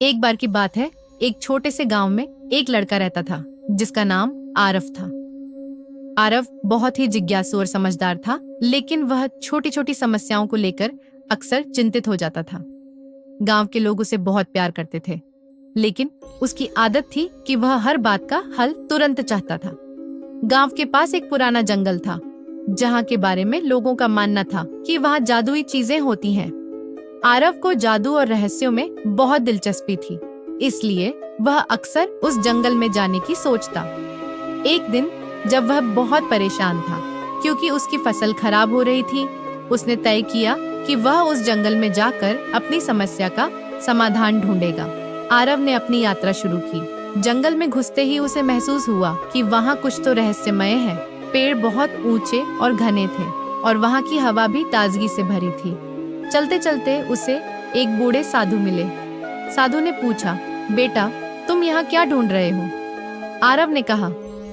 एक बार की बात है, एक छोटे से गांव में एक लड़का रहता था जिसका नाम आरव था। आरव बहुत ही जिज्ञासु और समझदार था, लेकिन वह छोटी छोटी समस्याओं को लेकर अक्सर चिंतित हो जाता था। गांव के लोग उसे बहुत प्यार करते थे, लेकिन उसकी आदत थी कि वह हर बात का हल तुरंत चाहता था। गांव के पास एक पुराना जंगल था, जहां के बारे में लोगों का मानना था कि वहां जादुई चीजें होती हैं। आरव को जादू और रहस्यों में बहुत दिलचस्पी थी, इसलिए वह अक्सर उस जंगल में जाने की सोचता। एक दिन जब वह बहुत परेशान था क्योंकि उसकी फसल खराब हो रही थी, उसने तय किया कि वह उस जंगल में जाकर अपनी समस्या का समाधान ढूंढेगा। आरव ने अपनी यात्रा शुरू की। जंगल में घुसते ही उसे महसूस हुआ कि वहाँ कुछ तो रहस्यमय है। पेड़ बहुत ऊंचे और घने थे और वहाँ की हवा भी ताजगी से भरी थी। चलते चलते उसे एक बूढ़े साधु मिले। साधु ने पूछा, बेटा, तुम यहाँ क्या ढूंढ रहे हो? आरव ने कहा,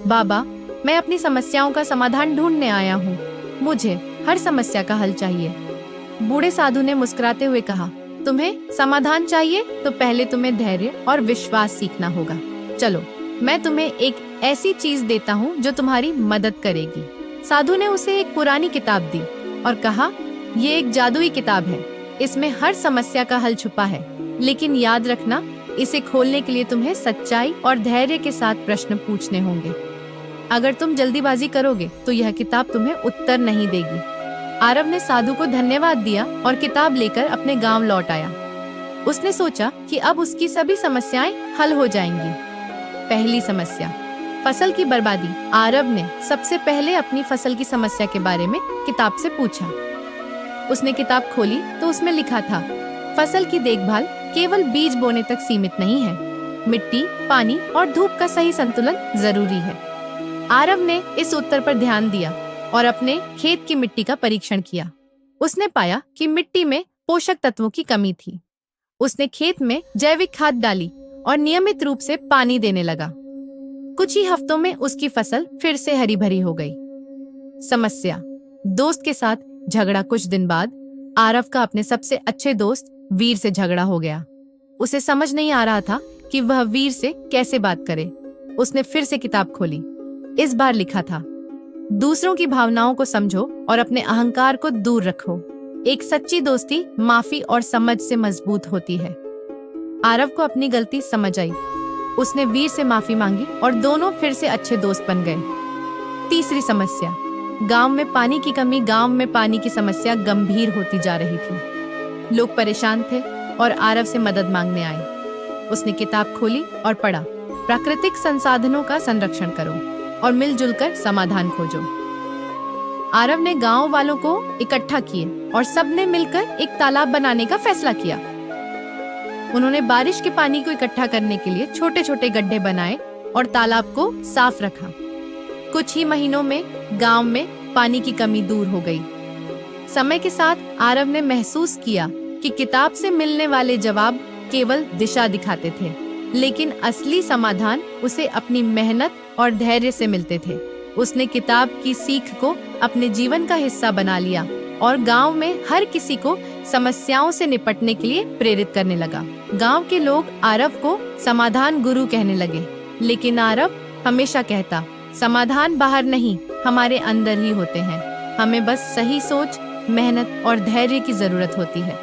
बाबा, मैं अपनी समस्याओं का समाधान ढूंढने आया हूँ। मुझे हर समस्या का हल चाहिए। बूढ़े साधु ने मुस्कुराते हुए कहा, तुम्हें समाधान चाहिए तो पहले तुम्हें धैर्य और विश्वास सीखना होगा। चलो, मैं तुम्हें एक ऐसी चीज देता हूँ जो तुम्हारी मदद करेगी। साधु ने उसे एक पुरानी किताब दी और कहा, ये एक जादुई किताब है। इसमें हर समस्या का हल छुपा है, लेकिन याद रखना, इसे खोलने के लिए तुम्हें सच्चाई और धैर्य के साथ प्रश्न पूछने होंगे। अगर तुम जल्दीबाजी करोगे तो यह किताब तुम्हें उत्तर नहीं देगी। आरव ने साधु को धन्यवाद दिया और किताब लेकर अपने गांव लौट आया। उसने सोचा कि अब उसकी सभी समस्याएं हल हो जाएंगी। पहली समस्या, फसल की बर्बादी। आरव ने सबसे पहले अपनी फसल की समस्या के बारे में किताब से पूछा। उसने किताब खोली तो उसमें लिखा था, फसल की देखभाल केवल बीज बोने तक सीमित नहीं है। मिट्टी, पानी और धूप का सही संतुलन जरूरी है। आरव ने इस उत्तर पर ध्यान दिया और अपने खेत की मिट्टी का परीक्षण किया। उसने पाया कि मिट्टी में पोषक तत्वों की कमी थी। उसने खेत में जैविक खाद डाली और नियमित रूप से पानी देने लगा। कुछ ही हफ्तों में उसकी फसल फिर से हरी भरी हो गई। समस्या, दोस्त के साथ झगड़ा। कुछ दिन बाद आरव का अपने सबसे अच्छे दोस्त वीर से झगड़ा हो गया। उसे समझ नहीं आ रहा था कि वह वीर से कैसे बात करे। उसने फिर से किताब खोली। इस बार लिखा था, दूसरों की भावनाओं को समझो और अपने अहंकार को दूर रखो। एक सच्ची दोस्ती माफी और समझ से मजबूत होती है। आरव को अपनी गलती समझ आई। उसने वीर से माफी मांगी और दोनों फिर से अच्छे दोस्त बन गए। तीसरी समस्या, गांव में पानी की कमी। गांव में पानी की समस्या गंभीर होती जा रही थी। लोग परेशान थे और आरव से मदद मांगने आए। उसने किताब खोली और पढ़ा, प्राकृतिक संसाधनों का संरक्षण करो और मिलजुल कर समाधान खोजो। आरव ने गांव वालों को इकट्ठा किए और सबने मिलकर एक तालाब बनाने का फैसला किया। उन्होंने बारिश के पानी को इकट्ठा करने के लिए छोटे छोटे गड्ढे बनाए और तालाब को साफ रखा। कुछ ही महीनों में गांव में पानी की कमी दूर हो गई। समय के साथ आरव ने महसूस किया कि किताब से मिलने वाले जवाब केवल दिशा दिखाते थे, लेकिन असली समाधान उसे अपनी मेहनत और धैर्य से मिलते थे। उसने किताब की सीख को अपने जीवन का हिस्सा बना लिया और गांव में हर किसी को समस्याओं से निपटने के लिए प्रेरित करने लगा। गांव के लोग आरव को समाधान गुरु कहने लगे, लेकिन आरव हमेशा कहता, समाधान बाहर नहीं, हमारे अंदर ही होते हैं। हमें बस सही सोच, मेहनत और धैर्य की जरूरत होती है।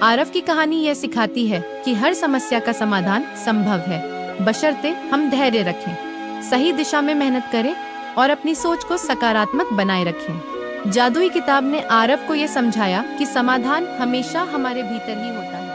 आरव की कहानी यह सिखाती है कि हर समस्या का समाधान संभव है, बशर्ते हम धैर्य रखें, सही दिशा में मेहनत करें और अपनी सोच को सकारात्मक बनाए रखें। जादुई किताब ने आरव को यह समझाया कि समाधान हमेशा हमारे भीतर ही होता है।